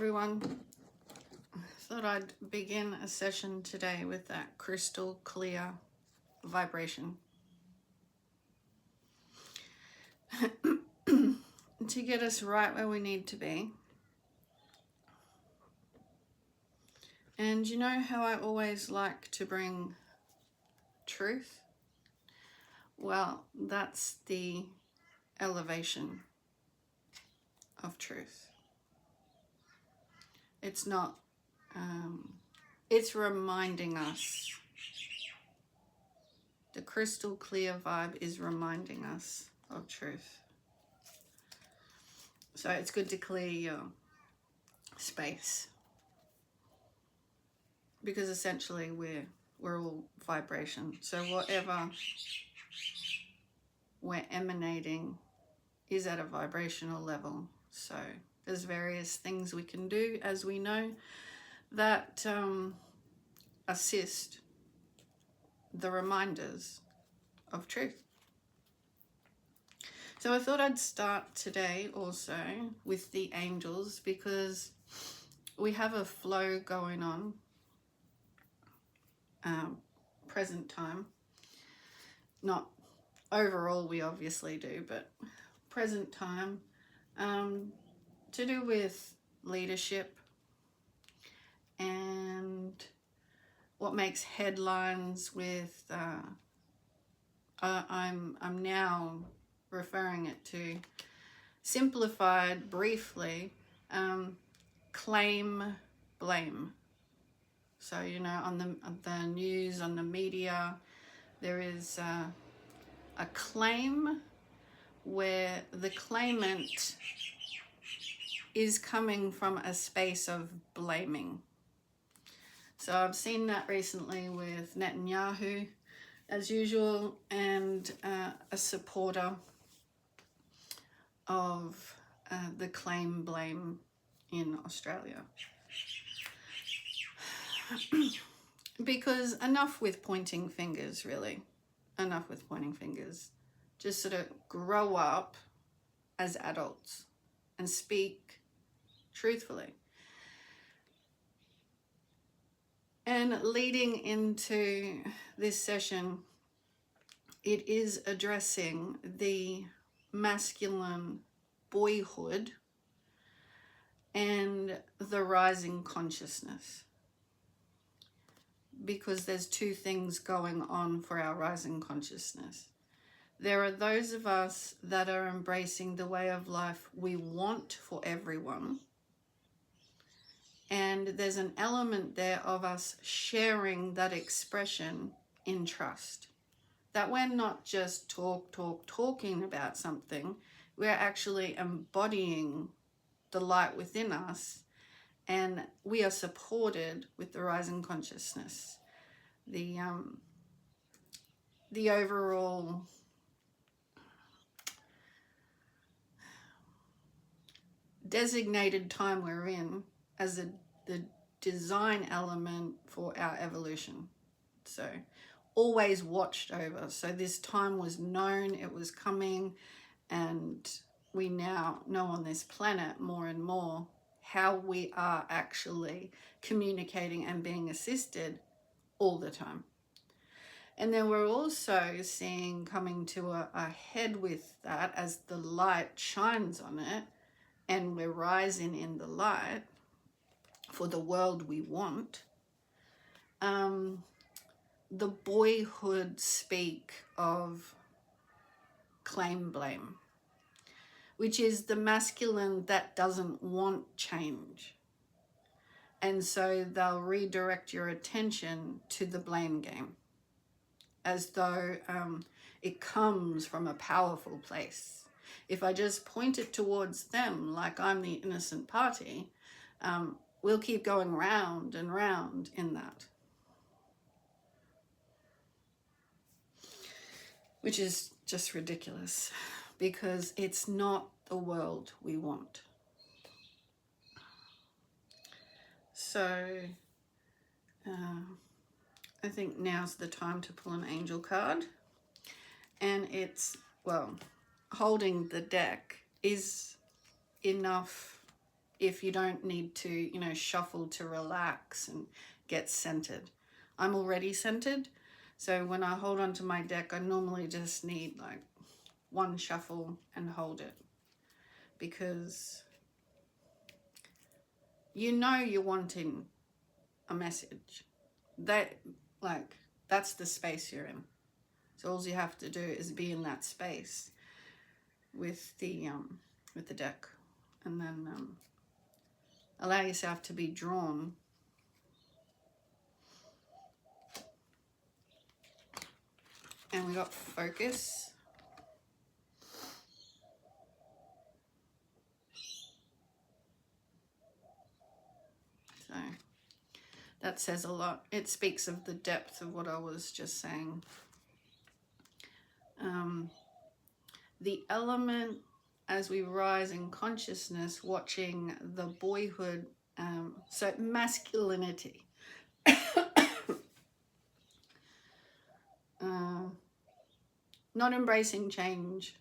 everyone. Thought I'd begin a session today with that crystal clear vibration to get us right where we need to be. And you know how I always like to bring truth? Well, that's the elevation of truth. It's not, it's reminding us. The crystal clear vibe is reminding us of truth. So it's good to clear your space, because essentially we're all vibration. So whatever we're emanating is at a vibrational level. So there's various things we can do, as we know, that assist the reminders of truth. So I thought I'd start today also with the angels, because we have a flow going on, present time. Not overall, we obviously do, but present time, to do with leadership and what makes headlines with, I'm now referring it to, simplified briefly, claim blame. So, you know, on the news, on the media, there is a claim where the claimant is coming from a space of blaming. So I've seen that recently with Netanyahu, as usual, and a supporter of the claim blame in Australia. Because enough with pointing fingers, really. Enough with pointing fingers. Just sort of grow up as adults and speak truthfully. And leading into this session, it is addressing the masculine boyhood and the rising consciousness. Because there's two things going on for our rising consciousness. There are those of us that are embracing the way of life we want for everyone. And there's an element there of us sharing that expression in trust. That we're not just talking about something, we're actually embodying the light within us, and we are supported with the rising consciousness. The overall designated time we're in as the design element for our evolution. So always watched over. So this time was known, it was coming, and we now know on this planet more and more how we are actually communicating and being assisted all the time. And then we're also seeing coming to a head with that as the light shines on it, and we're rising in the light for the world we want. The boyhood speak of claim blame, which is the masculine that doesn't want change. And so they'll redirect your attention to the blame game, as though it comes from a powerful place. If I just point it towards them like I'm the innocent party, we'll keep going round and round in that. Which is just ridiculous, because it's not the world we want. So I think now's the time to pull an angel card. And it's, well, holding the deck is enough if you don't need to, you know, shuffle to relax and get centered. I'm already centered, so when I hold onto my deck, I normally just need like one shuffle and hold it, because you know you're wanting a message. That's the space you're in. So all you have to do is be in that space with the deck, and then allow yourself to be drawn. And we got focus. So that says a lot. It speaks of the depth of what I was just saying. The element, as we rise in consciousness, watching the boyhood, so masculinity. Not embracing change,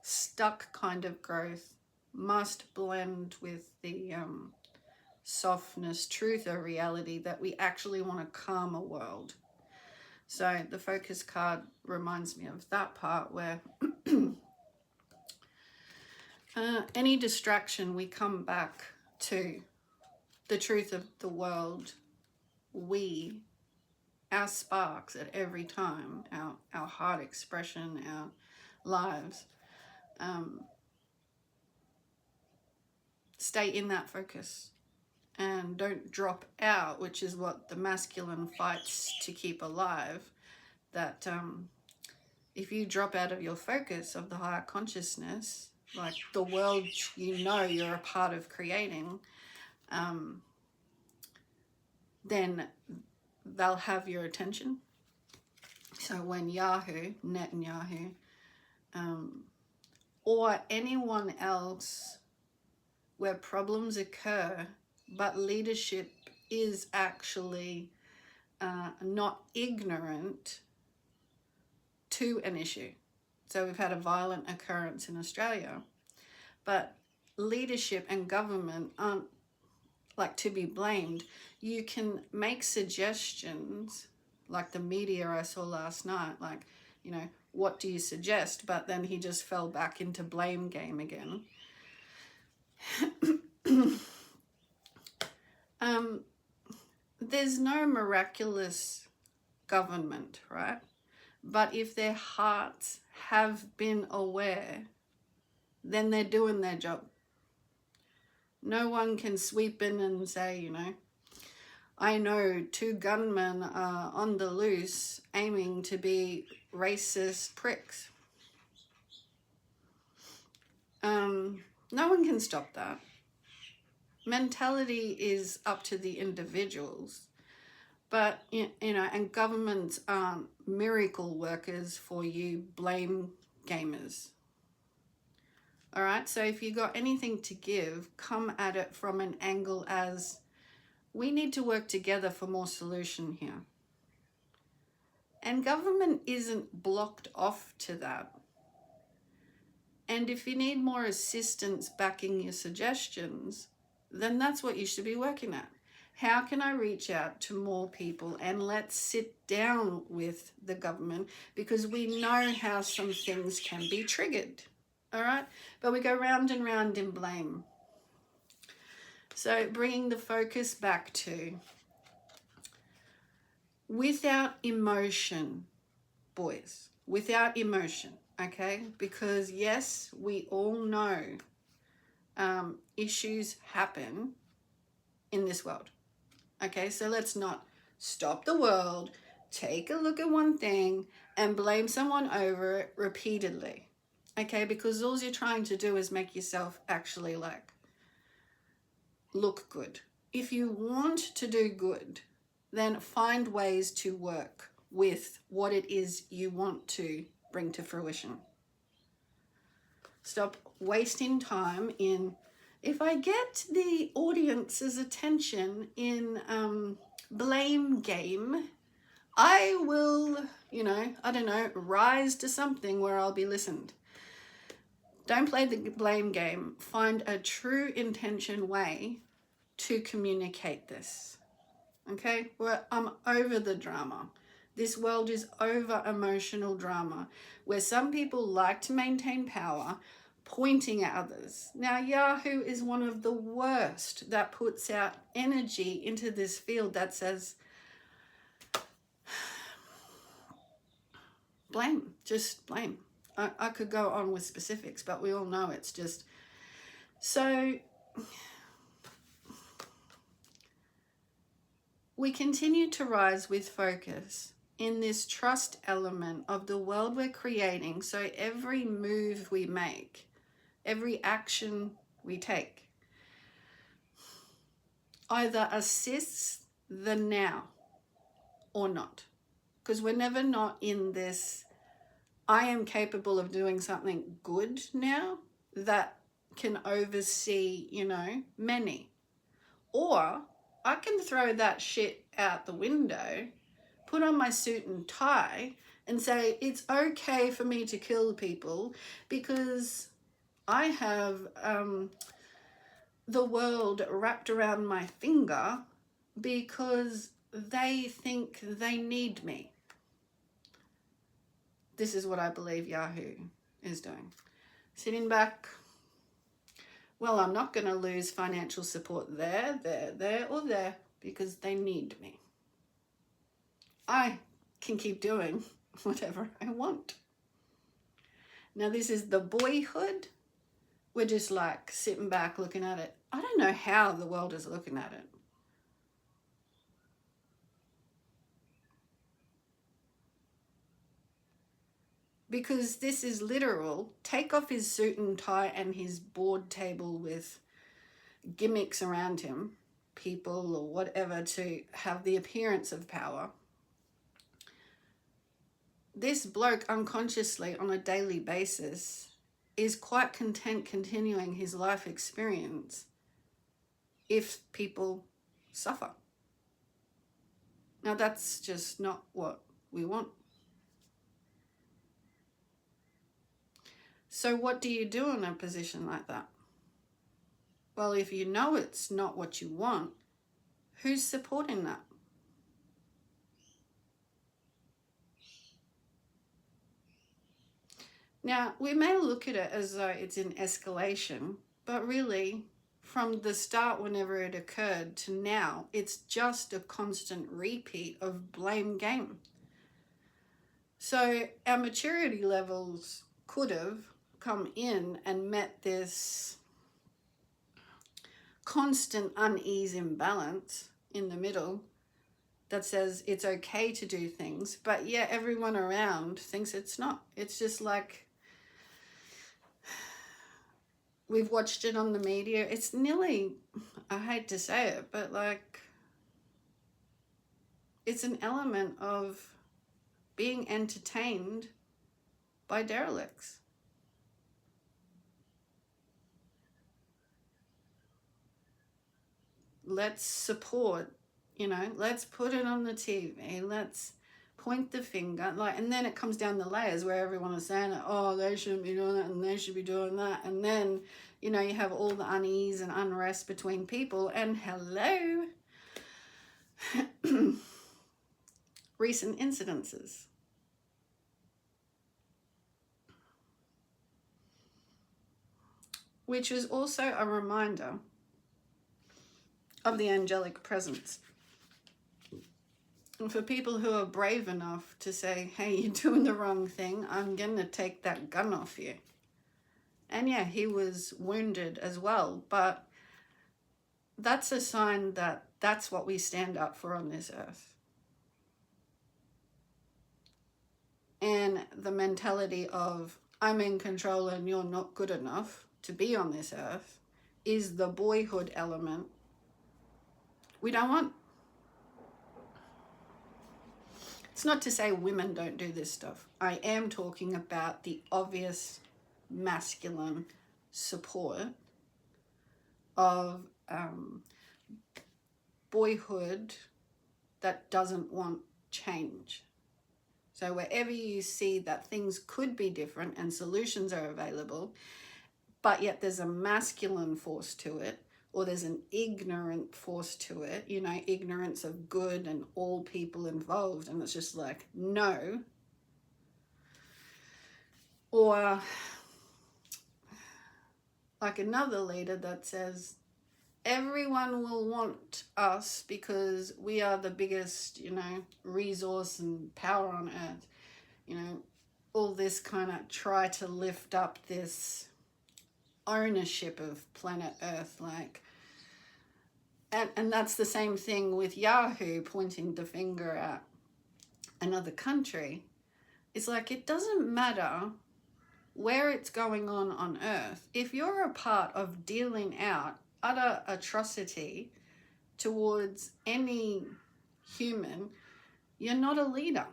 stuck kind of growth, must blend with the softness, truth, or reality that we actually want to calm a world. So the focus card reminds me of that part where any distraction, we come back to the truth of the world. Our sparks at every time, our heart expression, our lives, stay in that focus and don't drop out, which is what the masculine fights to keep alive. That if you drop out of your focus of the higher consciousness, like the world you know you're a part of creating, then they'll have your attention. So when Netanyahu, or anyone else where problems occur, but leadership is actually not ignorant to an issue. So we've had a violent occurrence in Australia, but leadership and government aren't like to be blamed. You can make suggestions, like the media I saw last night, like, you know, what do you suggest? But then he just fell back into blame game again. There's no miraculous government, right? But if their hearts have been aware, then they're doing their job. No one can sweep in and say, you know, I know 2 gunmen are on the loose aiming to be racist pricks. No one can stop that. Mentality is up to the individuals. But, you know, and governments aren't miracle workers for you blame gamers. All right, so if you got anything to give, come at it from an angle as we need to work together for more solution here. And government isn't blocked off to that. And if you need more assistance backing your suggestions, then that's what you should be working at. How can I reach out to more people, and let's sit down with the government, because we know how some things can be triggered. All right, but we go round and round in blame. So bringing the focus back to without emotion, boys, without emotion, okay? Because yes, we all know issues happen in this world. Okay, so let's not stop the world, take a look at one thing and blame someone over it repeatedly. Okay, because all you're trying to do is make yourself actually like look good. If you want to do good, then find ways to work with what it is you want to bring to fruition. Stop wasting time in, if I get the audience's attention in blame game, I will, you know, I don't know, rise to something where I'll be listened. Don't play the blame game. Find a true intention way to communicate this. Okay? I'm over the drama. This world is over emotional drama, where some people like to maintain power, pointing at others. Now, Yahoo is one of the worst that puts out energy into this field that says, blame, just blame. I could go on with specifics, but we all know it's just... So we continue to rise with focus in this trust element of the world we're creating. So every move we make, every action we take, either assists the now or not. Because we're never not in this, I am capable of doing something good now that can oversee, many. Or I can throw that shit out the window, put on my suit and tie, and say it's okay for me to kill people because I have the world wrapped around my finger because they think they need me. This is what I believe Yahoo is doing. Sitting back, well, I'm not going to lose financial support there, or there because they need me. I can keep doing whatever I want. Now, this is the boyhood. We're just like sitting back looking at it. I don't know how the world is looking at it. Because this is literal. Take off his suit and tie and his board table with gimmicks around him, people or whatever, to have the appearance of power. This bloke unconsciously on a daily basis is quite content continuing his life experience if people suffer. Now, that's just not what we want. So what do you do in a position like that? Well, if you know it's not what you want, who's supporting that? Now, we may look at it as though it's an escalation, but really, from the start, whenever it occurred, to now, it's just a constant repeat of blame game. So our maturity levels could have come in and met this constant unease imbalance in the middle that says it's okay to do things, but yeah, everyone around thinks it's not. It's just like, we've watched it on the media. It's nearly, I hate to say it, but like, it's an element of being entertained by derelicts. Let's support, let's put it on the TV. Let's point the finger. And then it comes down the layers where everyone is saying, oh, they shouldn't be doing that and they should be doing that. And then, you have all the unease and unrest between people. And hello, recent incidences. Which is also a reminder of the angelic presence. And for people who are brave enough to say, hey, you're doing the wrong thing, I'm going to take that gun off you. And yeah, he was wounded as well, but that's a sign that that's what we stand up for on this earth. And the mentality of, I'm in control and you're not good enough to be on this earth, is the boyhood element we don't want. It's not to say women don't do this stuff. I am talking about the obvious masculine support of boyhood that doesn't want change. So wherever you see that things could be different and solutions are available, but yet there's a masculine force to it, or there's an ignorant force to it, you know, ignorance of good and all people involved, and it's just like, no. Or like another leader that says, everyone will want us because we are the biggest, you know, resource and power on earth. You know, all this kind of try to lift up this ownership of planet Earth, like, and that's the same thing with Yahoo pointing the finger at another country. It's like, it doesn't matter where it's going on Earth. If you're a part of dealing out utter atrocity towards any human, you're not a leader.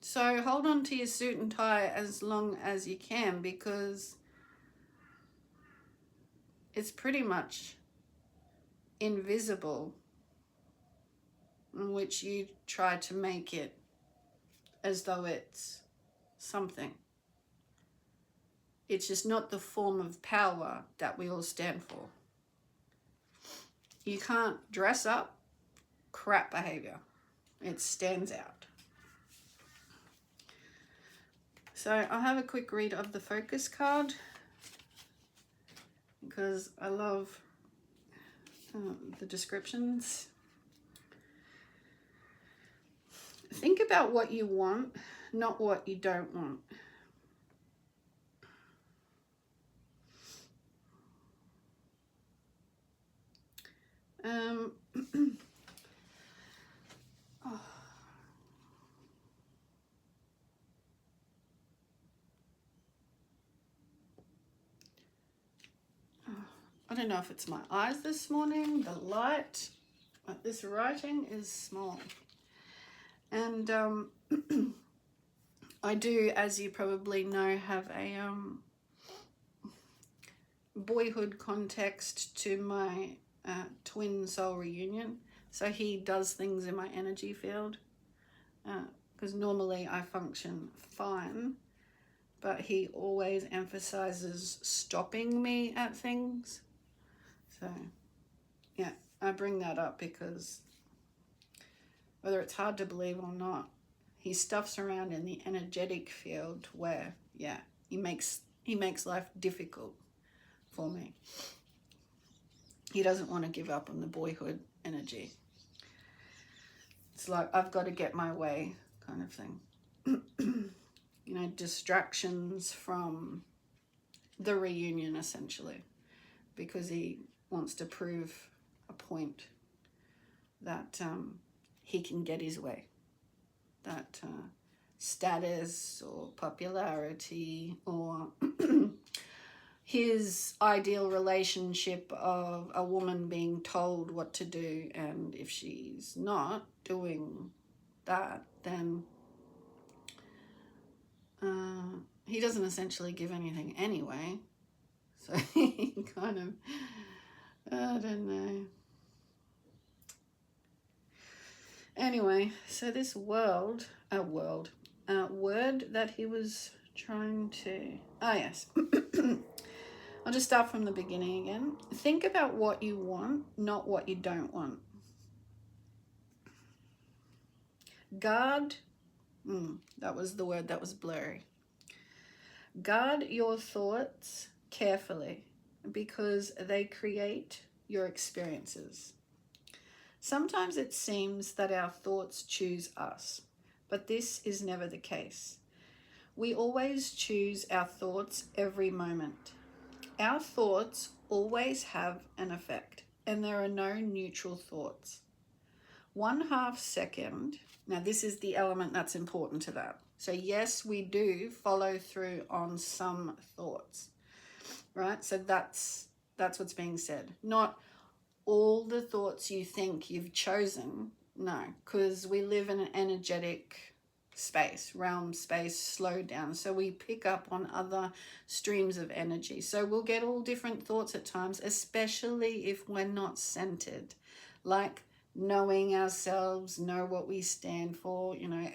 So hold on to your suit and tie as long as you can, because it's pretty much invisible, in which you try to make it as though it's something. It's just not the form of power that we all stand for. You can't dress up crap behavior. It stands out. So I'll have a quick read of the focus card, because I love the descriptions. Think about what you want, not what you don't want. Oh. I don't know if it's my eyes this morning, the light, but this writing is small. And I do, as you probably know, have a boyhood context to my twin soul reunion. So he does things in my energy field, because normally I function fine, but he always emphasizes stopping me at things. So yeah, I bring that up because whether it's hard to believe or not, he stuffs around in the energetic field where, yeah, he makes life difficult for me. He doesn't want to give up on the boyhood energy. It's like, I've got to get my way kind of thing. You know, distractions from the reunion, essentially, because he wants to prove a point that he can get his way, that status or popularity or his ideal relationship of a woman being told what to do, and if she's not doing that, then he doesn't essentially give anything anyway. So he kind of, I don't know. Anyway, so this word that he was trying to, yes. I'll just start from the beginning again. Think about what you want, not what you don't want. Guard, that was the word that was blurry. Guard your thoughts carefully, because they create your experiences. Sometimes it seems that our thoughts choose us, but this is never the case. We always choose our thoughts every moment. Our thoughts always have an effect, and there are no neutral thoughts. 1/2 second, now this is the element that's important to that. So yes, we do follow through on some thoughts, right? So that's what's being said. Not all the thoughts you think you've chosen, no, because we live in an energetic space, realm, space, slow down. So we pick up on other streams of energy. So we'll get all different thoughts at times, especially if we're not centered, like knowing ourselves, know what we stand for, you know,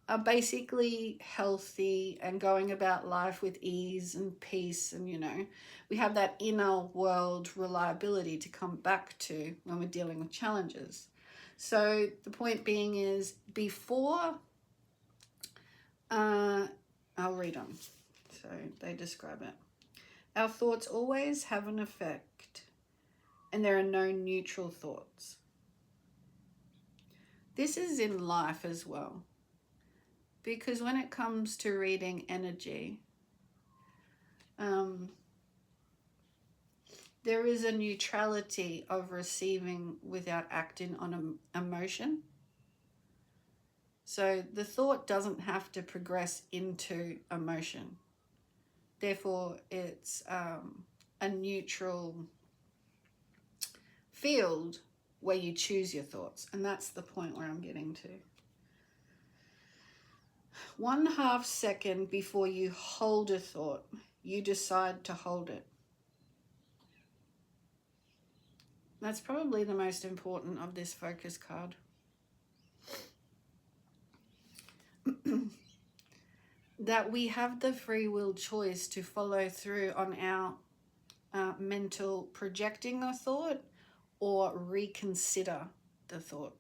are basically healthy and going about life with ease and peace, and we have that inner world reliability to come back to when we're dealing with challenges. So the point being is, before I'll read on. So they describe it. Our thoughts always have an effect, and there are no neutral thoughts. This is in life as well, because when it comes to reading energy, there is a neutrality of receiving without acting on emotion. So the thought doesn't have to progress into emotion. Therefore, it's a neutral field where you choose your thoughts. And that's the point where I'm getting to. 1/2 second before you hold a thought, you decide to hold it. That's probably the most important of this focus card. That we have the free will choice to follow through on our mental projecting a thought or reconsider the thought.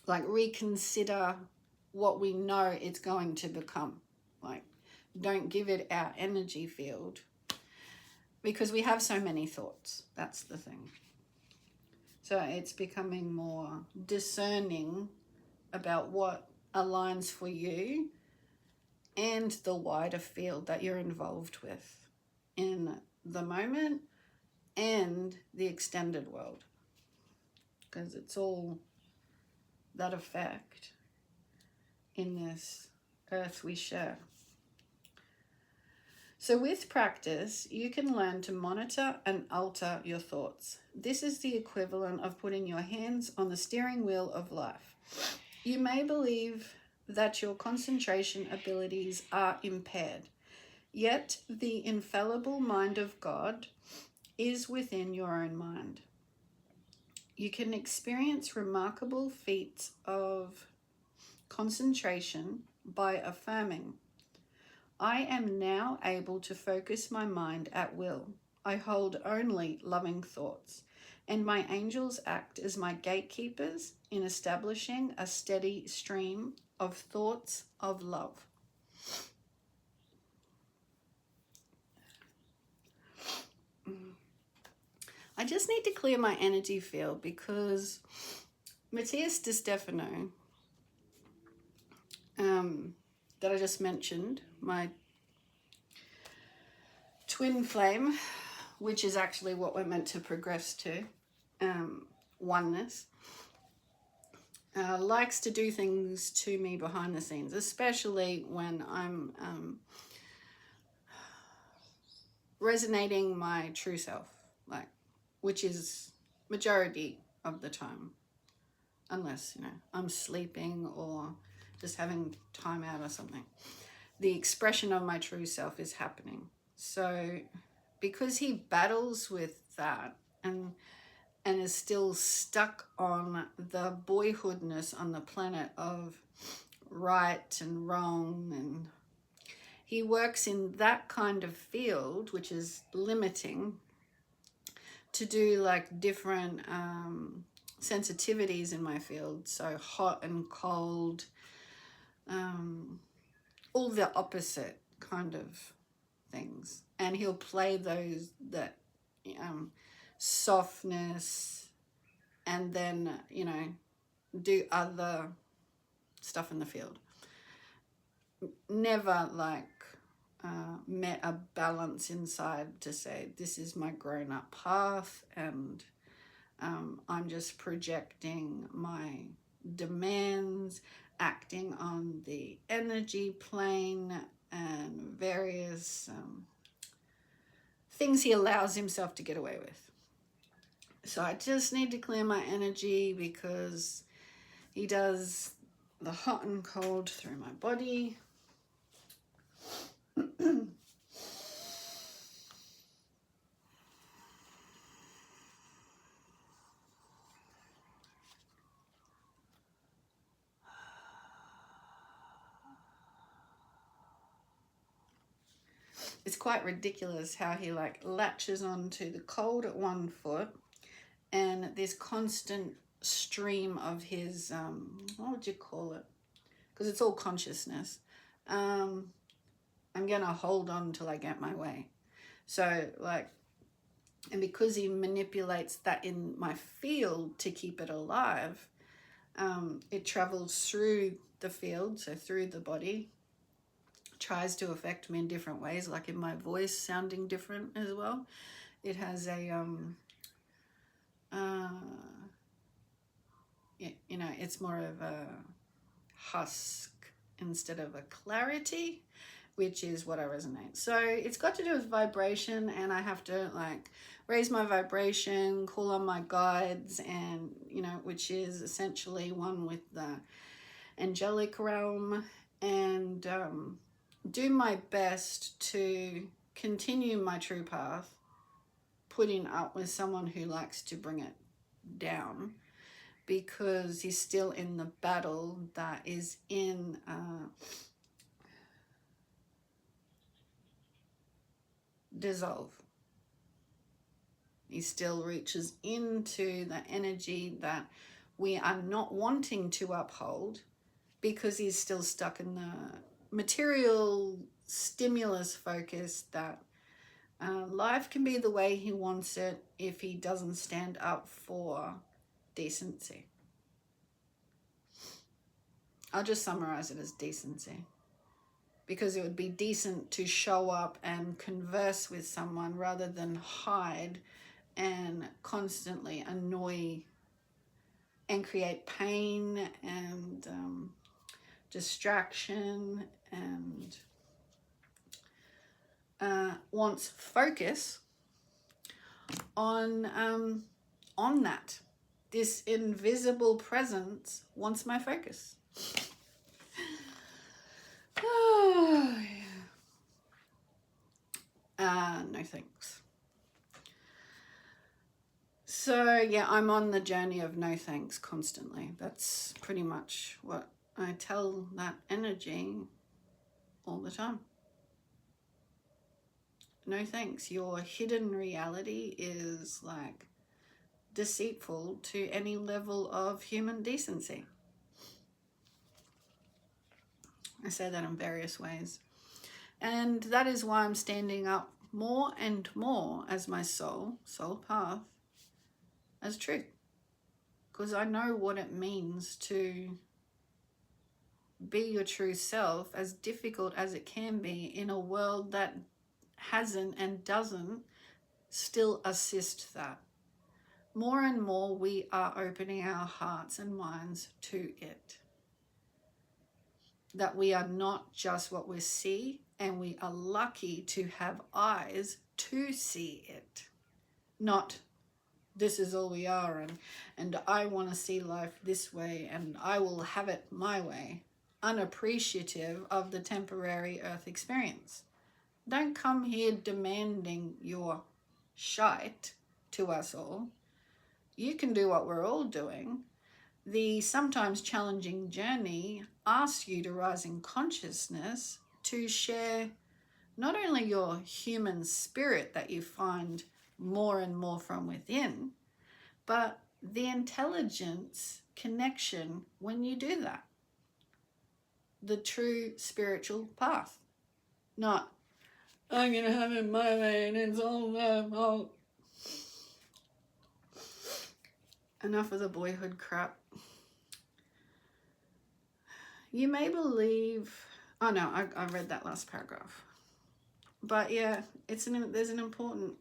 Like reconsider what we know it's going to become. Like, don't give it our energy field, because we have so many thoughts. That's the thing. So it's becoming more discerning about what aligns for you and the wider field that you're involved with in the moment and the extended world, because it's all that effect in this earth we share. So with practice, you can learn to monitor and alter your thoughts. This is the equivalent of putting your hands on the steering wheel of life. You may believe that your concentration abilities are impaired, yet the infallible mind of God is within your own mind. You can experience remarkable feats of concentration by affirming, I am now able to focus my mind at will. I hold only loving thoughts, and my angels act as my gatekeepers in establishing a steady stream of thoughts of love. I just need to clear my energy field, because Matthias Di Stefano, that I just mentioned, my twin flame, which is actually what we're meant to progress to, oneness, likes to do things to me behind the scenes, especially when I'm resonating my true self, which is majority of the time, unless I'm sleeping or just having time out or something. The expression of my true self is happening. So because he battles with that and is still stuck on the boyhoodness on the planet of right and wrong, and he works in that kind of field, which is limiting, to do different sensitivities in my field. So hot and cold, all the opposite kind of things. And he'll play that softness, and then, do other stuff in the field. Never met a balance inside to say, this is my grown-up path, and I'm just projecting my demands, acting on the energy plane, and various things he allows himself to get away with. So I just need to clear my energy, because he does the hot and cold through my body. it's quite ridiculous how he like latches onto the cold at one foot, and this constant stream of his what would you call it, because it's all consciousness. I'm gonna hold on until I get my way. So like, and because he manipulates that in my field to keep it alive, it travels through the field, so through the body, tries to affect me in different ways, like in my voice sounding different as well. It has a you know, it's more of a husk instead of a clarity, which is what I resonate. So it's got to do with vibration, and I have to like raise my vibration, call on my guides, and you know, which is essentially one with the angelic realm, and do my best to continue my true path, putting up with someone who likes to bring it down, because he's still in the battle that is in dissolve. He still reaches into the energy that we are not wanting to uphold, because he's still stuck in the material stimulus focus that life can be the way he wants it if he doesn't stand up for decency. I'll just summarize it as decency, because it would be decent to show up and converse with someone rather than hide and constantly annoy and create pain and distraction, and wants focus on that. This invisible presence wants my focus. Oh, yeah. No thanks. So yeah, I'm on the journey of no thanks constantly. That's pretty much what I tell that energy all the time. No thanks. Your hidden reality is like deceitful to any level of human decency. I say that in various ways. And that is why I'm standing up more and more as my soul path, as truth. Because I know what it means to be your true self, as difficult as it can be in a world that hasn't and doesn't still assist that. More and more we are opening our hearts and minds to it. That we are not just what we see, and we are lucky to have eyes to see it. Not this is all we are, and I want to see life this way and I will have it my way. Unappreciative of the temporary earth experience. Don't come here demanding your shite to us all. You can do what we're all doing. The sometimes challenging journey asks you to rise in consciousness, to share not only your human spirit that you find more and more from within, but the intelligence connection when you do that. The true spiritual path. Not, I'm going to have it my way and it's all their fault. Enough of the boyhood crap. You may believe... Oh no, I read that last paragraph. But yeah, there's an important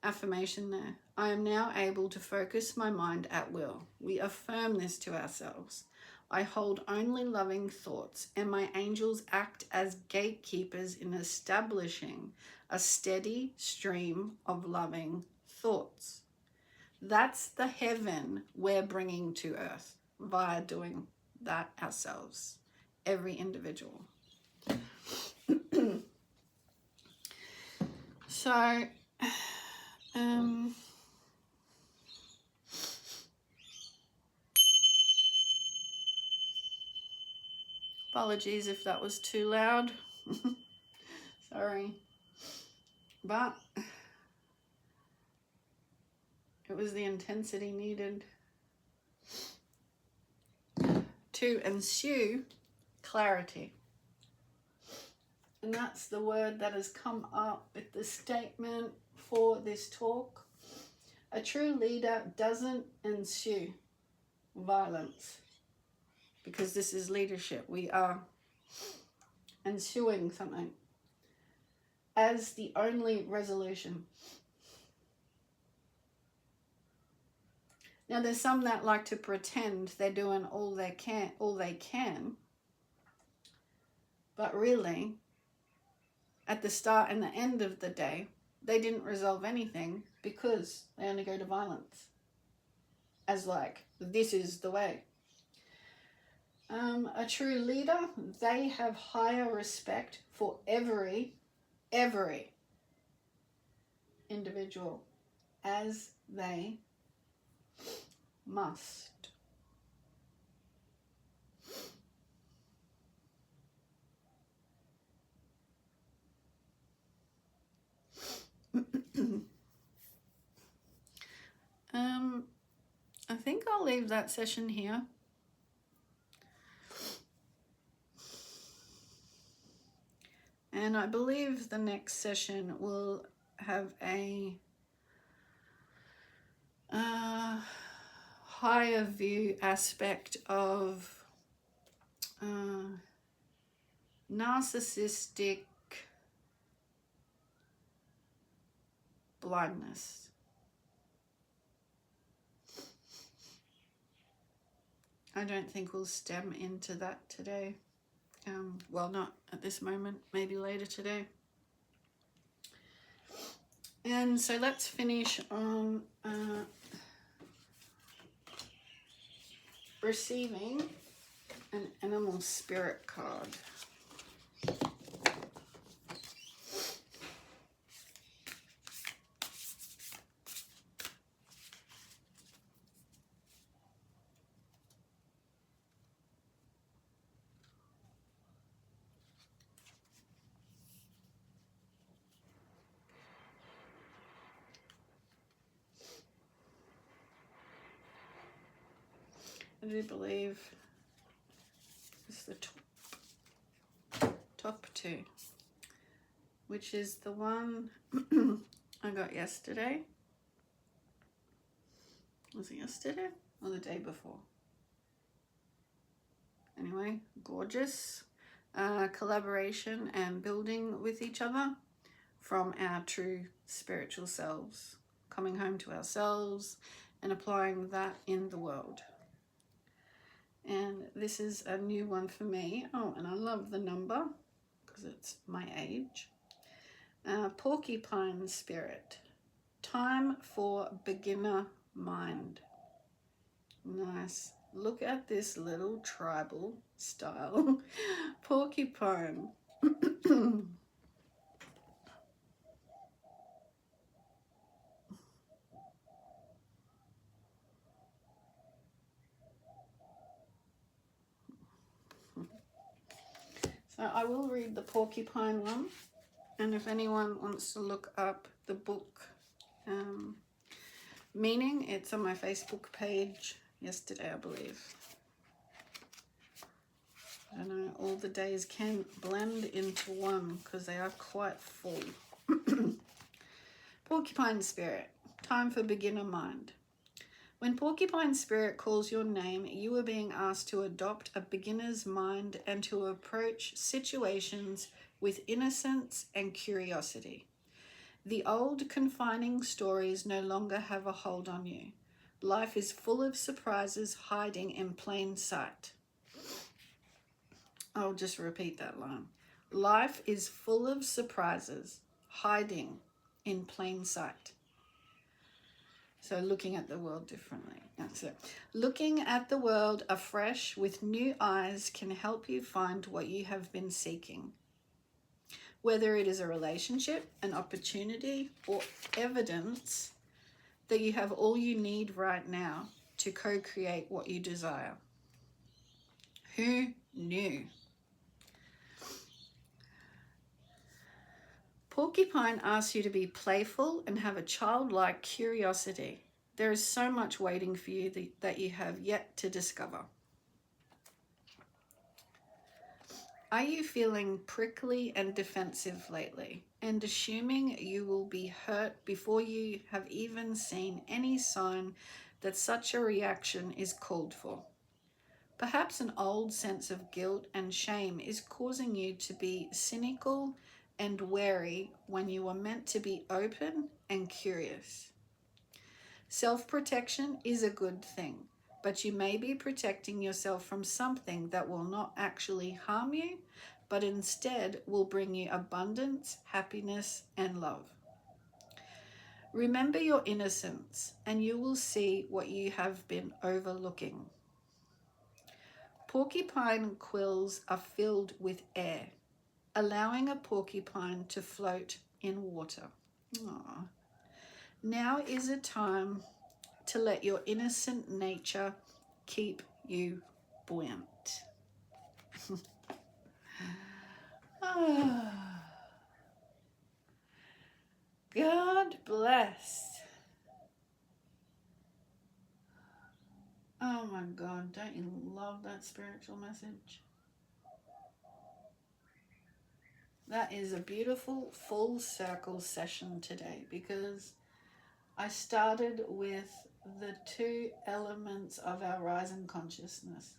affirmation there. I am now able to focus my mind at will. We affirm this to ourselves. I hold only loving thoughts, and my angels act as gatekeepers in establishing a steady stream of loving thoughts. That's the heaven we're bringing to earth via doing that ourselves, every individual. So, apologies if that was too loud. Sorry. But it was the intensity needed to ensue clarity. And that's the word that has come up with the statement for this talk. A true leader doesn't ensue violence, because this is leadership. We are ensuing something as the only resolution. Now, there's some that like to pretend they're doing all they can, but really, at the start and the end of the day, they didn't resolve anything because they only go to violence as like, this is the way. A true leader, they have higher respect for every individual, as they must. I think I'll leave that session here. And I believe the next session will have a higher view aspect of narcissistic blindness. I don't think we'll stem into that today. Well, not at this moment, maybe later today. And so let's finish on receiving an animal spirit card. I do believe it's the top two, which is the one I got yesterday. Was it yesterday or the day before? Anyway, gorgeous. Collaboration and building with each other from our true spiritual selves, coming home to ourselves and applying that in the world. And this is a new one for me. Oh, and I love the number because it's my age. Porcupine spirit. Time for beginner mind. Nice. Look at this little tribal style porcupine. So I will read the porcupine one, and if anyone wants to look up the book meaning, it's on my Facebook page yesterday, I believe. I know all the days can blend into one because they are quite full. Porcupine spirit, time for beginner mind. When Porcupine Spirit calls your name, you are being asked to adopt a beginner's mind and to approach situations with innocence and curiosity. The old confining stories no longer have a hold on you. Life is full of surprises hiding in plain sight. I'll just repeat that line. Life is full of surprises hiding in plain sight. So looking at the world differently. So looking at the world afresh with new eyes can help you find what you have been seeking. Whether it is a relationship, an opportunity, or evidence that you have all you need right now to co-create what you desire. Who knew? Porcupine asks you to be playful and have a childlike curiosity. There is so much waiting for you that you have yet to discover. Are you feeling prickly and defensive lately and assuming you will be hurt before you have even seen any sign that such a reaction is called for? Perhaps an old sense of guilt and shame is causing you to be cynical and wary when you are meant to be open and curious. Self-protection is a good thing, but you may be protecting yourself from something that will not actually harm you, but instead will bring you abundance, happiness, and love. Remember your innocence, and you will see what you have been overlooking. Porcupine quills are filled with air, allowing a porcupine to float in water. Aww. Now is a time to let your innocent nature keep you buoyant. God bless. Oh my God, don't you love that spiritual message? That is a beautiful full circle session today, because I started with the two elements of our rising consciousness.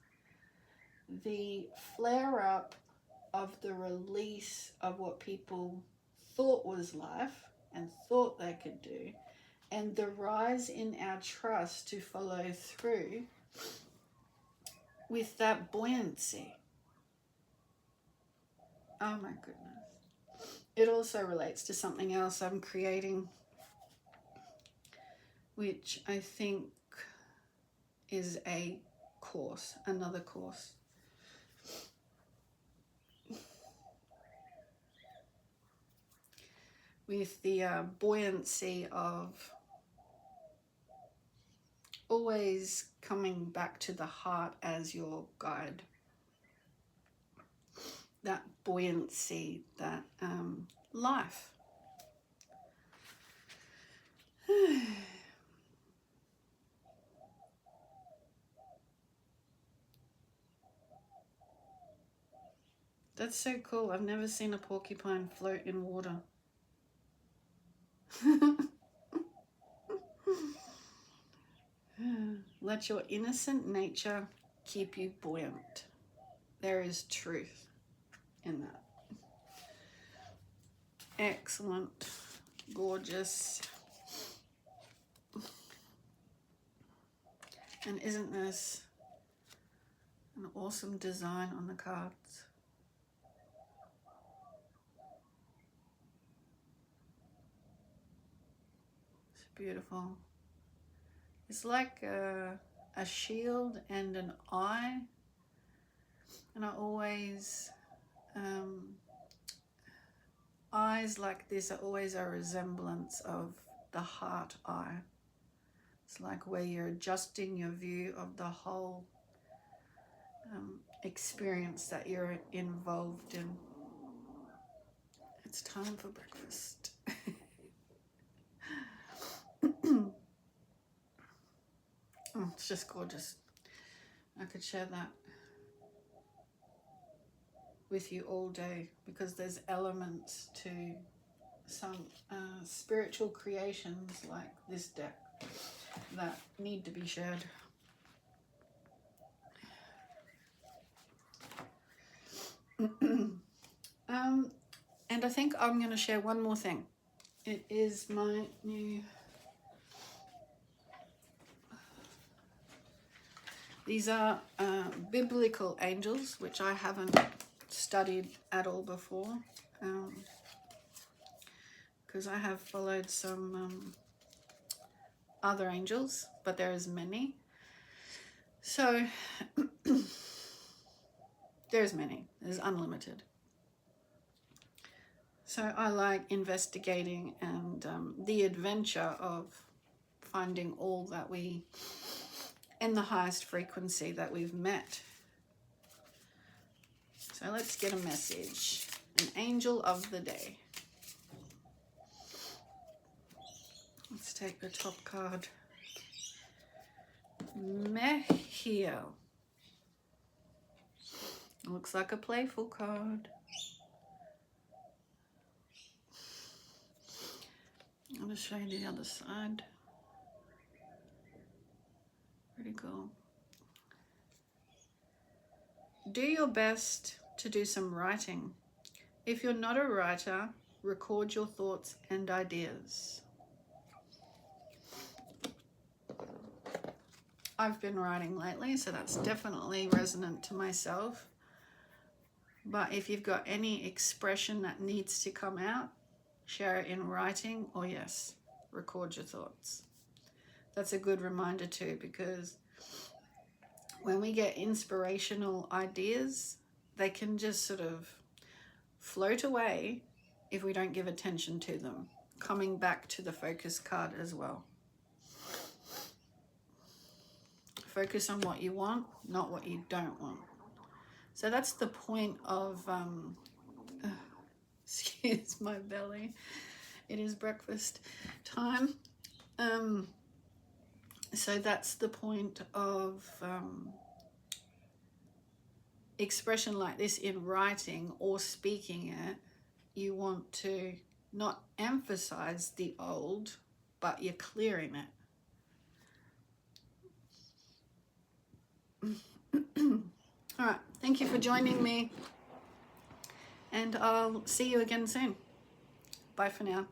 The flare up of the release of what people thought was life and thought they could do, and the rise in our trust to follow through with that buoyancy. Oh my goodness. It also relates to something else I'm creating, which I think is a course, another course. With the buoyancy of always coming back to the heart as your guide. That buoyancy, that life. That's so cool. I've never seen a porcupine float in water. Let your innocent nature keep you buoyant. There is truth in that. Excellent. Gorgeous. And isn't this an awesome design on the cards? It's beautiful. It's like a shield and an eye. And I always, eyes like this are always a resemblance of the heart eye. It's like where you're adjusting your view of the whole experience that you're involved in. It's time for breakfast. Oh, it's just gorgeous. I could share that with you all day, because there's elements to some spiritual creations like this deck that need to be shared. And I think I'm going to share one more thing. It is my new... These are biblical angels, which I haven't studied at all before, because I have followed some other angels, but there is many. So there's many. There's unlimited. So I like investigating and the adventure of finding all that we, in the highest frequency that we've met. So let's get a message. An angel of the day. Let's take the top card. Mehir. Looks like a playful card. I'm going to show you the other side. Pretty cool. Do your best to do some writing. If you're not a writer, record your thoughts and ideas. I've been writing lately, so that's definitely resonant to myself. But if you've got any expression that needs to come out, share it in writing, or yes, record your thoughts. That's a good reminder too, because when we get inspirational ideas, they can just sort of float away if we don't give attention to them. Coming back to the focus card as well. Focus on what you want, not what you don't want. So that's the point of, excuse my belly, it is breakfast time. So that's the point of expression like this in writing or speaking it. You want to not emphasize the old, but you're clearing it. All right, thank you for joining me, and I'll see you again soon. Bye for now.